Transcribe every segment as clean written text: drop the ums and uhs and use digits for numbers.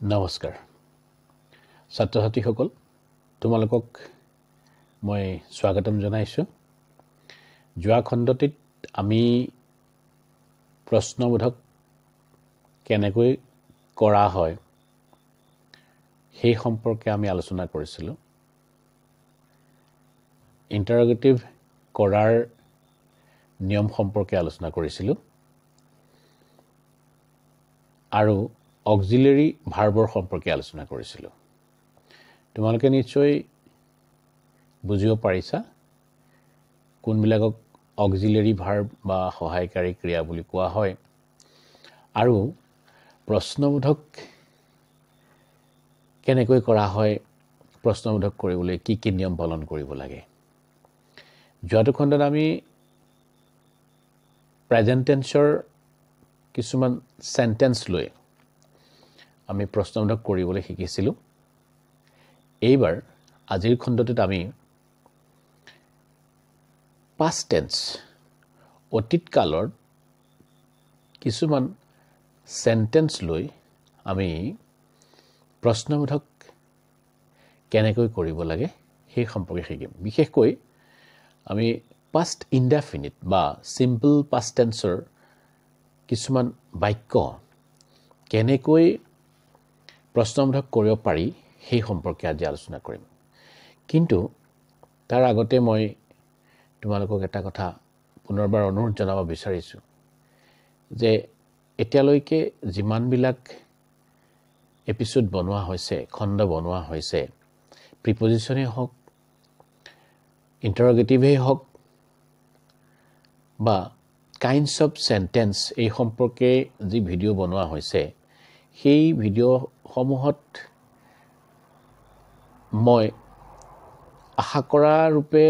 নমস্কাৰ ছাত্ৰ-ছাত্ৰীসকল তোমালোকক মই স্বাগতম জনাইছো যোৱা খণ্ডটিত আমি প্ৰশ্নবোধক কেনেকৈ কৰা হয় সেই সম্পৰ্কে আমি আলোচনা কৰিছিলো ইন্টাৰোগেটিভ কৰাৰ নিয়ম সম্পৰ্কে আলোচনা কৰিছিলো আৰু অক্সিলাৰি ভাৰ্বৰ সম্পৰ্কে আলোচনা কৰিছিলো তোমালোকে নিশ্চয় বুজিব পাৰিছা কোনবিলাকক অক্সিলাৰি ভাৰ্ব বা সহায়কাৰী ক্ৰিয়া বুলি কোৱা হয় আৰু প্ৰশ্নবোধক কেনেকৈ কৰা হয় প্ৰশ্নবোধক কৰিবলৈ কি কি নিয়ম পালন কৰিব লাগে যোৱাটো খণ্ডত আমি প্ৰেজেন্ট টেন্সৰ কিছুমান সেন্টেন্স লৈ আমি প্ৰশ্নবোধক কৰিবলৈ শিকিছিলো এইবাৰ আজিৰ খণ্ডটোত আমি past tense অতীত কালৰ কিছুমান সেন্টেন্স লৈ আমি প্ৰশ্নবোধক কেনেকৈ কৰিব লাগে সেই সম্পৰ্কে শিকিম বিশেষকৈ আমি past indefinite বা simple past tenseৰ কিছুমান বাক্য কেনেকৈ প্ৰশ্নবোধক কৰিব পাৰি সেই সম্পৰ্কে আজি আলোচনা কৰিম কিন্তু তাৰ আগতে মই তোমালোকক এটা কথা পুনৰবাৰ অনুৰোধ জনাব বিচাৰিছো যে এতিয়ালৈকে যিমানবিলাক এপিসোড বনোৱা হৈছে খণ্ড বনোৱা হৈছে প্ৰিপজিশনে হওক ইন্টাৰোগেটিভে হওক বা কাইন্ডস অফ সেন্টেন্স এই সম্পৰ্কে যি ভিডিও বনোৱা হৈছে সেই ভিডিও সমূহত মই আশা কৰা ৰূপে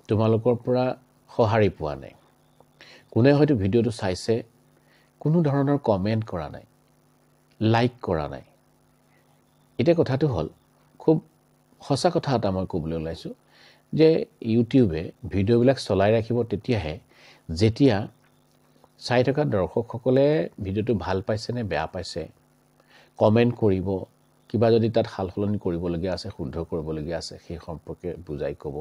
তোমালোকৰ পৰা সহাৰি পোৱা নাই কোনে হয়তো ভিডিওটো চাইছে কোনো ধৰণৰ কমেন্ট কৰা নাই লাইক কৰা নাই এটা কথাটো হল খুব সঁচা কথা এটা মই ক'বলৈ ওলাইছো যে ইউটিউবে ভিডিওবিলাক চলাই ৰাখিব তেতিয়াহে যেতিয়া চাই থকা দৰ্শকসকলে ভিডিওটো ভাল পাইছে নে বেয়া পাইছে কমেন্ট কৰিব কিবা যদি তাত হালহলনি কৰিবলগীয়া আছে শুদ্ধ কৰিবলগীয়া আছে সেই সম্পৰ্কে বুজাই ক'ব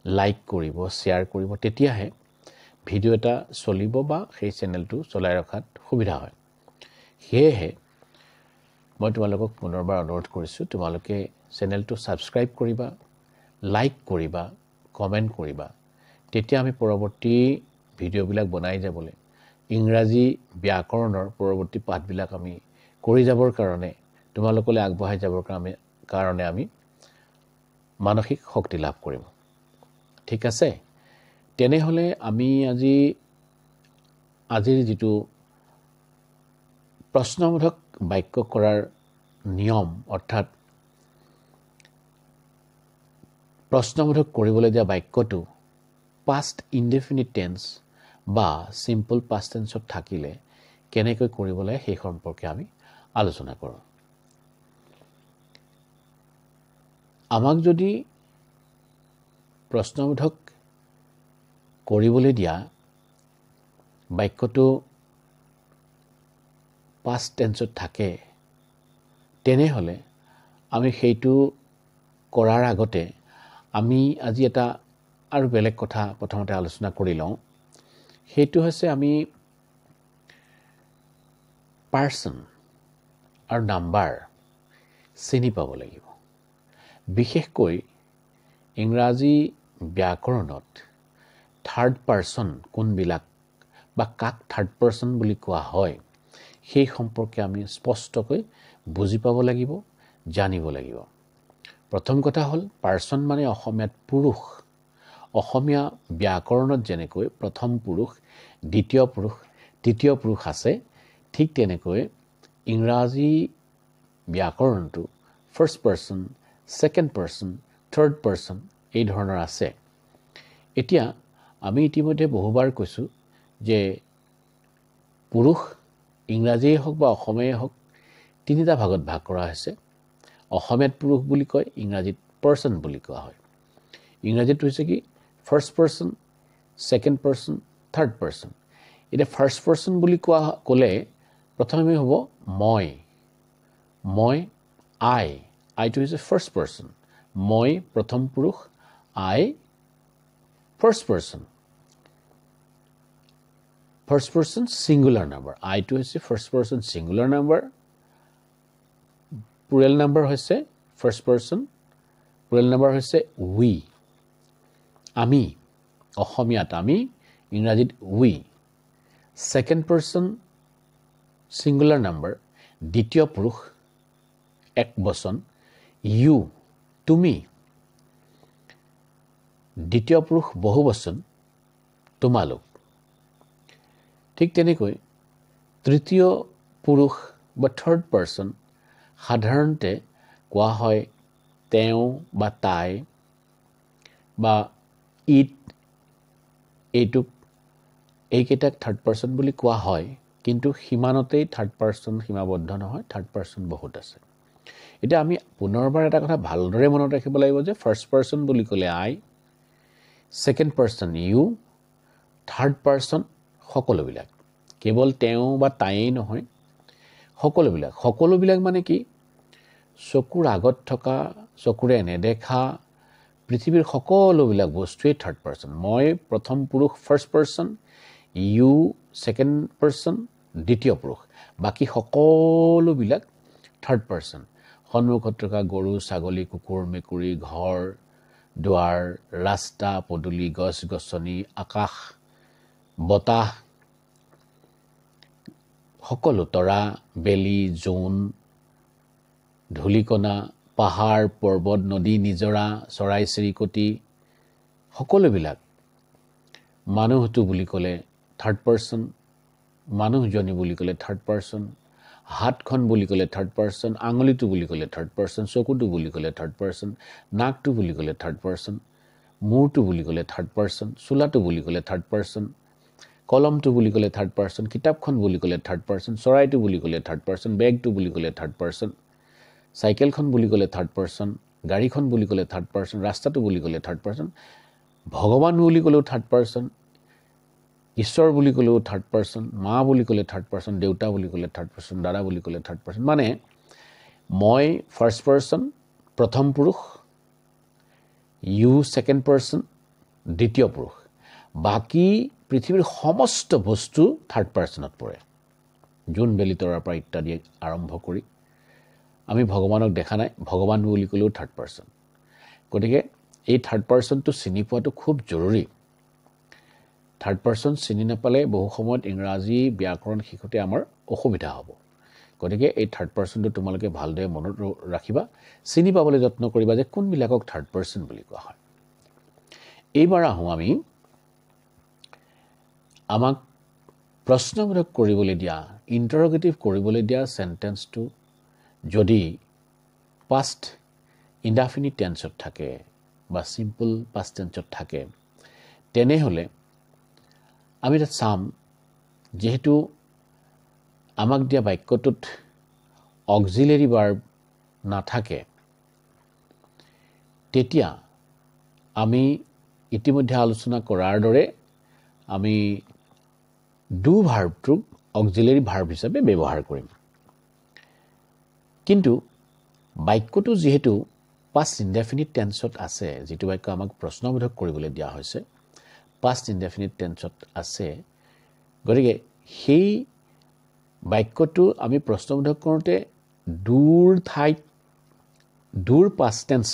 লাইক কৰিব শেয়াৰ কৰিব তেতিয়াহে ভিডিও এটা চলিব বা সেই চেনেলটো চলাই ৰখাত সুবিধা হয় সেয়েহে মই তোমালোকক পুনৰবাৰ অনুৰোধ কৰিছো তোমালোকে চেনেলটো সাবস্ক্ৰাইব কৰিবা লাইক কৰিবা কমেন্ট কৰিবা তেতিয়া আমি পৰৱৰ্তী ভিডিওবিলাক বনাই যাবলৈ ইংৰাজী ব্যাকৰণৰ পৰৱৰ্তী পাঠবিলাক আমি কৰি যাবৰ কাৰণে তোমালোকলৈ আগবঢ়াই যাবৰ কাৰণে আমি মানসিক শক্তি লাভ কৰিম ঠিক আছে তেনেহলে আমি আজিৰ যেটো প্ৰশ্নবোধক বাক্য কৰাৰ নিয়ম অৰ্থাৎ প্ৰশ্নবোধক কৰিবলৈ দিয়া বাক্যটো past indefinite tense বা simple past tense থাকিলে কেনেকৈ কৰিবলৈ সেই সম্পৰ্কে আমি আলোচনা কৰোঁ আমাক যদি প্ৰশ্নবোধক কৰিবলৈ দিয়া বাক্যটো past tense থাকে তেনেহলে আমি সেইটো কৰাৰ আগতে আমি আজি এটা আৰু বেলেগ কথা প্ৰথমতে আলোচনা কৰি লওঁ সেইটো হৈছে আমি পাৰ্সন আৰু নাম্বাৰ চিনি পাব লাগিব বিশেষকৈ ইংৰাজী ব্যাকৰণত থাৰ্ড পাৰ্সন কোনবিলাক বা কাক থাৰ্ড পাৰ্সন বুলি কোৱা হয় সেই সম্পৰ্কে আমি স্পষ্টকৈ বুজি পাব লাগিব জানিব লাগিব প্ৰথম কথা হল পাৰ্সন মানে অসমীয়াত পুৰুষ অসমীয়া ব্যাকৰণত যেনেকৈ প্ৰথম পুৰুষ দ্বিতীয় পুৰুষ তৃতীয় পুৰুষ আছে ঠিক তেনেকৈ ইংৰাজী ব্যাকৰণটো first person second person third person এই ধৰণৰ আছে এতিয়া আমি ইতিমধ্যে বহুবাৰ কৈছো যে পুৰুষ ইংৰাজীয়ে হওক বা অসমীয়াই হওক তিনিটা ভাগত ভাগ কৰা হৈছে অসমীয়াত পুৰুষ বুলি কয় ইংৰাজীত পাৰ্সন বুলি কোৱা হয় ইংৰাজীত হৈছে কি first person second person third person এটা ফাৰ্স্ট পাৰ্সন বুলি কোৱা ক'লে প্ৰথমে হ'ব মই মই I to is a first person মই প্ৰথম পুৰুষ I first person singular number I to is a first person singular number plural number হৈছে first person plural number হৈছে we আমি অসমীয়াত আমি ইংৰাজীত we second person singular number দ্বিতীয় পুৰুষ এক বচন you তুমি দ্বিতীয় পুৰুষ বহুবচন তোমালোক ঠিক তেনেকৈ তৃতীয় পুৰুষ বা থাৰ্ড পাৰসন সাধাৰণতে কোৱা হয় তেওঁ বা তাই বা ইট এইটুক এইকেইটাক থাৰ্ড পাৰসন বুলি কোৱা হয় কিন্তু সীমানতেই থাৰ্ড পাৰসন সীমাবদ্ধ নহয় থাৰ্ড পাৰসন বহুত আছে এটা আমি পুনৰবাৰ এটা কথা ভালদৰে মনত ৰাখিব লাগিব যে ফাৰ্স্ট পাৰসন বুলি ক'লে I second person you third person সকলোবিলাক কেৱল তেওঁ বা তাইই নহয় সকলোবিলাক মানে কি চকুৰ আগত থকা চকুৰে নেদেখা পৃথিৱীৰ সকলোবিলাক বস্তুৱে থাৰ্ড পাৰসন মই প্ৰথম পুৰুষ first person you second person দ্বিতীয় পুৰুষ বাকি সকলোবিলাক থাৰ্ড পাৰসন সন্মুখত থকা গৰু ছাগলী কুকুৰ মেকুৰী ঘৰ দুৱাৰ ৰাস্তা পদুলি গছ গছনি আকাশ বতাহ সকলো তৰা বেলি জোন ধুলিকণা পাহাৰ পৰ্বত নদী নিজৰা চৰাই চিৰিকটি সকলোবিলাক মানুহটো বুলি ক'লে থাৰ্ড পাৰসন মানুহজনী বুলি ক'লে থাৰ্ড পাৰসন হাতখন বুলি ক'লে থাৰ্ড পাৰসন আঙুলিটো বুলি ক'লে থাৰ্ড পাৰসন চকুটো বুলি ক'লে থাৰ্ড পাৰসন নাকটো বুলি ক'লে থাৰ্ড পাৰসন মূৰটো বুলি ক'লে থাৰ্ড পাৰসন চুলাটো বুলি ক'লে থাৰ্ড পাৰসন কলমটো বুলি ক'লে থাৰ্ড পাৰসন কিতাপখন বুলি ক'লে থাৰ্ড পাৰসন চৰাইটো বুলি ক'লে থাৰ্ড পাৰসন বেগটো বুলি ক'লে থাৰ্ড পাৰসন সাইকেলখন বুলি ক'লে থাৰ্ড পাৰসন গাড়ীখন বুলি ক'লে থাৰ্ড পাৰসন ৰাস্তাটো বুলি ক'লে থাৰ্ড পাৰসন ভগৱান বুলি ক'লেও থাৰ্ড পাৰসন ঈশ্বৰ বুলি ক'লেও থাৰ্ড পাৰসন মা বুলি ক'লে থাৰ্ড পাৰসন দেউতা বুলি ক'লে থাৰ্ড পাৰসন দাদা বুলি ক'লে থাৰ্ড পাৰসন মানে মই ফাৰ্স্ট পাৰসন প্ৰথম পুৰুষ you সেকেন্ড পাৰসন দ্বিতীয় পুৰুষ বাকি পৃথিৱীৰ সমস্ত বস্তু থাৰ্ড পাৰসনত পৰে জুন বেলি তৰাৰ পৰা ইত্যাদি আৰম্ভ কৰি আমি ভগৱানক দেখা নাই ভগৱান বুলি ক'লেও থাৰ্ড পাৰসন গতিকে এই থাৰ্ড পাৰসনটো চিনি পোৱাটো খুব জৰুৰী থাৰ্ড পাৰসন চিনি নাপালে বহু সময়ত ইংৰাজী ব্যাকৰণ শিকোতে আমাৰ অসুবিধা হ'ব গতিকে এই থাৰ্ড পাৰসনটো তোমালোকে ভালদৰে মনত ৰাখিবা চিনি পাবলৈ যত্ন কৰিবা যে কোনবিলাকক থাৰ্ড পাৰসন বুলি কোৱা হয় এইবাৰ আহোঁ আমি আমাক প্ৰশ্নবোধক কৰিবলৈ দিয়া ইন্টাৰোগেটিভ কৰিবলৈ দিয়া সেন্টেন্সটো যদি past indefinite টেন্সত থাকে বা সিম্পল past টেন্সত থাকে তেনেহলে আমি এটা চাম যেহেতু আমাক দিয়া বাক্যটোত অক্সিলাৰি ভাৰ্ব নাথাকে তেতিয়া আমি ইতিমধ্যে আলোচনা কৰাৰ দৰে আমি ডু ভাৰ্বটো অক্সিলাৰি ভাৰ্ব হিচাপে ব্যৱহাৰ কৰিম কিন্তু বাক্যটো যেহেতু past indefinite টেন্সত আছে যেটো বাক্য আমাক প্ৰশ্নবোধক কৰিবলৈ দিয়া হৈছে past indefinite টেন্সত আছে গতিকে সেই বাক্যটো আমি প্ৰশ্নবোধক কৰোঁতে ডুৰ ঠাইত ডুৰ past tense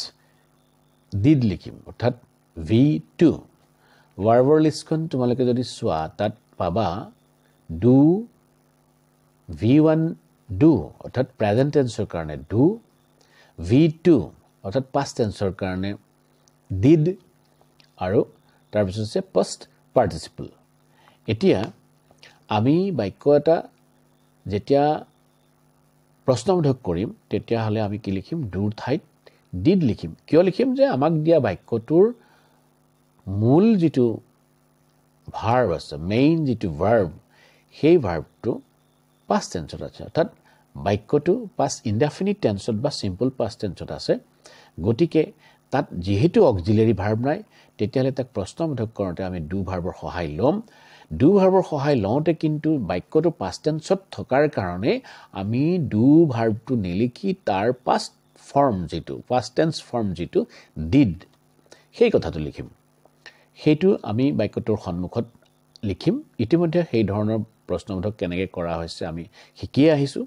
did লিখিম অৰ্থাৎ v2 ভাৰ্বৰ লিষ্টখন তোমালোকে যদি চোৱা তাত পাবা ডু v1 ডু অৰ্থাৎ প্ৰেজেন্ট টেন্সৰ কাৰণে ডু v2 অৰ্থাৎ past টেন্সৰ কাৰণে did আৰু তাৰ পিছত আছে past participle এতিয়া আমি বাক্য এটা যেতিয়া প্ৰশ্নবোধক কৰিম তেতিয়া হলে আমি কি লিখিম ডুৰ ঠাইত did লিখিম কিয় লিখিম যে আমাক দিয়া বাক্যটোৰ মূল যেটো ভাৰ্ব আছে মেইন যেটো ভাৰ্ব সেই ভাৰ্বটো past টেন্সত আছে অৰ্থাৎ বাক্যটো past indefinite টেন্সত বা simple past টেন্সত আছে গতিকে তাত যেহেতু অক্সিলাৰি ভাৰ্ব নাই তেতিয়ালে তাক প্ৰশ্নবোধক কৰোঁতে আমি ডু ভাৰ্বৰ সহায় লম ডু ভাৰ্বৰ সহায় লওঁতে কিন্তু বাক্যটো পাষ্ট টেন্সত থকাৰ কাৰণে আমি ডু ভাৰ্বটো নিলিখি তাৰ পাষ্ট ফৰ্ম যিটো পাষ্ট টেন্স ফৰ্ম যিটো ডিড সেই কথাটো লিখিম সেইটো আমি বাক্যটোৰ সন্মুখত লিখিম ইতিমধ্যে সেই ধৰণৰ প্ৰশ্নবোধক কেনেকৈ কৰা হৈছে আমি শিকি আহিছোঁ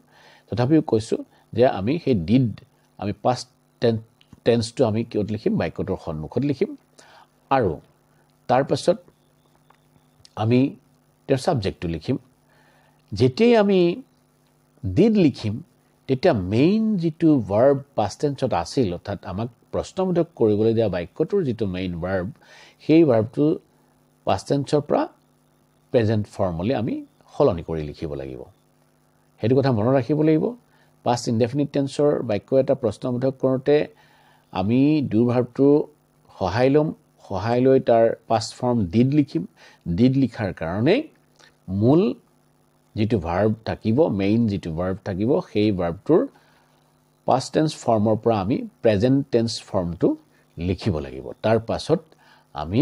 তথাপিও কৈছোঁ যে আমি সেই ডিড আমি পাষ্ট টেন্সটো আমি কিয়ত লিখিম বাক্যটোৰ সন্মুখত লিখিম আৰু তাৰ পাছত আমি তাৰ সাবজেক্টটো লিখিম যেতিয়াই আমি ডিড লিখিম তেতিয়া মেইন যিটো ভাৰ্ব পাষ্ট টেন্সত আছিল অৰ্থাৎ আমাক প্ৰশ্নবোধক কৰিবলৈ দিয়া বাক্যটোৰ যিটো মেইন ভাৰ্ব সেই ভাৰ্বটো পাষ্ট টেন্সৰ পৰা প্ৰেজেন্ট ফৰ্মলৈ আমি সলনি কৰি লিখিব লাগিব সেইটো কথা মনত ৰাখিব লাগিব পাষ্ট ইনডেফিনিট টেন্সৰ বাক্য এটা প্ৰশ্নবোধক কৰোঁতে আমি ডু ভাৰ্বটো সহায় ল'ম সহায় লৈ তাৰ পাষ্ট ফৰ্ম ডিড লিখিম ডিড লিখাৰ কাৰণে মূল যিটো ভাৰ্ব থাকিব মেইন যিটো ভাৰ্ব থাকিব সেই ভাৰ্বটোৰ পাষ্ট টেন্স ফৰ্মৰ পৰা আমি প্ৰেজেন্ট টেন্স ফৰ্মটো লিখিব লাগিব তাৰ পাছত আমি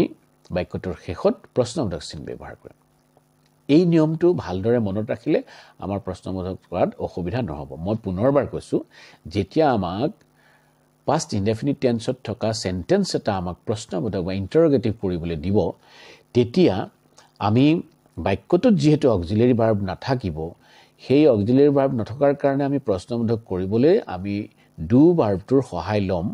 বাক্যটোৰ শেষত প্ৰশ্নবোধক চিন ব্যৱহাৰ কৰিম এই নিয়মটো ভালদৰে মনত ৰাখিলে আমাৰ প্ৰশ্নবোধক কৰাত অসুবিধা নহ'ব মই পুনৰবাৰ কৈছোঁ যেতিয়া আমাক পাষ্ট ইনডেফিনিট টেন্সত থকা সেন্টেন্স এটা আমাক প্ৰশ্নবোধক বা ইন্টাৰোগেটিভ কৰিবলৈ দিব তেতিয়া আমি বাক্যটোত যেহেতু অক্সিলাৰি ভাৰ্ব নাথাকিব সেই অক্সিলাৰি ভাৰ্ব নথকাৰ কাৰণে আমি প্ৰশ্নবোধক কৰিবলৈ আমি ডু ভাৰ্বটোৰ সহায় ল'ম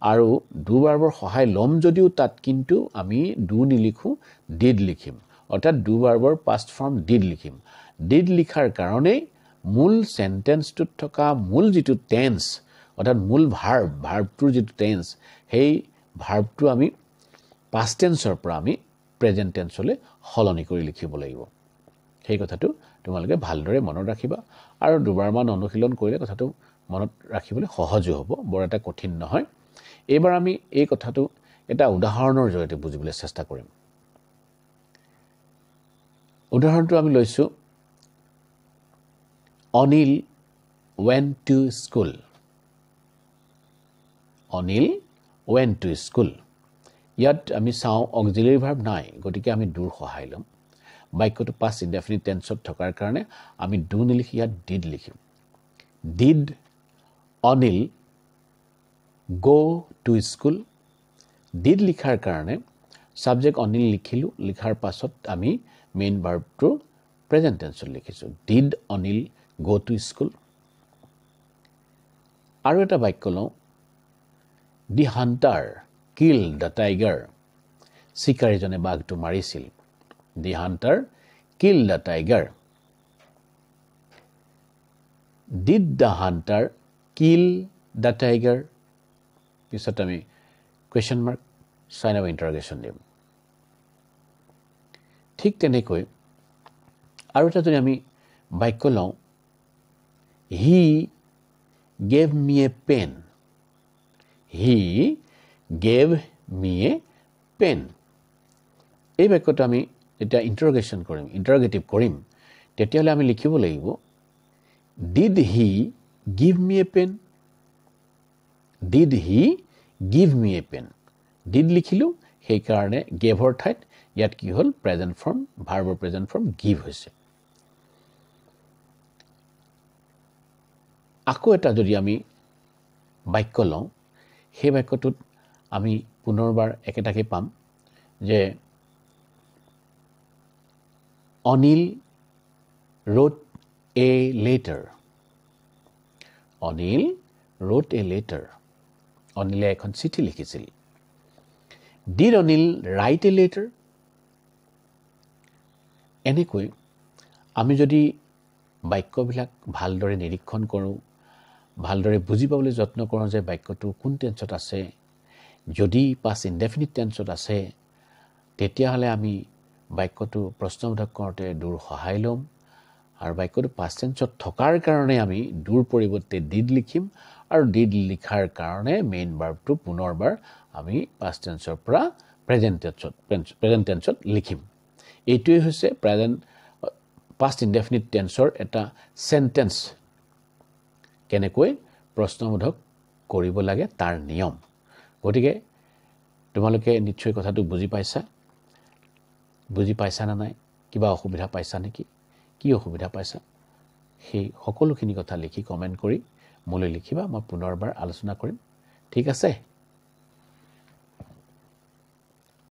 আৰু ডু ভাৰ্বৰ সহায় ল'ম যদিও তাত কিন্তু আমি ডু নিলিখো ডিড লিখিম অৰ্থাৎ ডু ভাৰ্বৰ পাষ্ট ফৰ্ম ডিড লিখিম ডিড লিখাৰ কাৰণে মূল সেন্টেন্সটোত থকা মূল যিটো টেন্স অৰ্থাৎ মূল ভাৰ্বটোৰ যিটো টেন্স সেই ভাৰ্বটো আমি পাষ্ট টেন্সৰ পৰা আমি প্ৰেজেন্ট টেন্সলৈ সলনি কৰি লিখিব লাগিব সেই কথাটো তোমালোকে ভালদৰে মনত ৰাখিবা আৰু দুবাৰমান অনুশীলন কৰিলে কথাটো মনত ৰাখিবলৈ সহজ হ'ব বৰ এটা কঠিন নহয় এইবাৰ আমি এই কথাটো এটা উদাহৰণৰ জৰিয়তে বুজিবলৈ চেষ্টা কৰিম উদাহৰণটো আমি লৈছো Anil went to school Anil went to school ইয়াত আমি চাওঁ অক্সিলাৰি ভাৰ্ব নাই গতিকে আমি ডুৰ সহায় ল'ম বাক্যটো পাষ্ট ইনডেফিনিট টেন্সত থকাৰ কাৰণে আমি ডু নিলিখি ইয়াত ডিড লিখিম did Anil go to school did লিখাৰ কাৰণে সাবজেক্ট অনিল লিখিলো লিখাৰ পাছত আমি মেইন ভাৰ্বটো প্ৰেজেন্ট টেন্সত লিখিছো did Anil go to school আৰু এটা বাক্য লওঁ দি হান্টাৰ killed the tiger শিকাৰীজনে বাঘটো মাৰিছিল দি Hunter killed the tiger did the hunter kill the tiger পিছত আমি question mark sign of interrogation দিম ঠিক তেনেকৈ আৰু এটা যদি আমি বাক্য লওঁ he gave me a pen he gave me a pen এই বাক্যটো আমি যেতিয়া ইন্টাৰোগেশন কৰিম ইন্টাৰোগেটিভ কৰিম তেতিয়াহলে আমি লিখিব লাগিব did he give me a pen did he give me a pen did লিখিলো সেই কাৰণে gave ৰ ঠাইত ইয়াত কি হল প্ৰেজেন্ট ফৰ্ম ভাৰ্বৰ প্ৰেজেন্ট ফৰ্ম give হৈছে আকৌ এটা যদি আমি বাক্য লওঁ সেই বাক্যটোত আমি পুনৰবাৰ একেটাকে পাম যে Anil wrote a letter Anil wrote a letter অনিলে এখন চিঠি লিখিছিল did Anil write a letter এনেকৈ আমি যদি বাক্যবিলাক ভালদৰে নিৰীক্ষণ কৰোঁ ভালদৰে বুজি পাবলৈ যত্ন কৰোঁ যে বাক্যটো কোন টেন্সত আছে যদি পাষ্ট ইনডেফিনিট টেন্সত আছে তেতিয়াহলে আমি বাক্যটো প্ৰশ্নবোধক কৰোঁতে ডুৰ সহায় ল'ম আৰু বাক্যটো পাষ্ট টেন্সত থকাৰ কাৰণে আমি ডুৰ পৰিৱৰ্তে ডিড লিখিম আৰু ডিড লিখাৰ কাৰণে মেইন ভাৰ্বটো পুনৰবাৰ আমি পাষ্ট টেন্সৰ পৰা প্ৰেজেন্ট টেন্সত লিখিম এইটোৱে হৈছে প্ৰেজেন্ট পাষ্ট ইনডেফিনিট টেন্সৰ এটা সেন্টেন্স কেনেকৈ প্ৰশ্নবোধক কৰিব লাগে তাৰ নিয়ম গতিকে তোমালোকে নিশ্চয় কথাটো বুজি পাইছা না নাই কিবা অসুবিধা পাইছা নেকি কি অসুবিধা পাইছা সেই সকলোখিনি কথা লিখি কমেন্ট কৰি মোলৈ লিখিবা মই পুনৰবাৰ আলোচনা কৰিম ঠিক আছে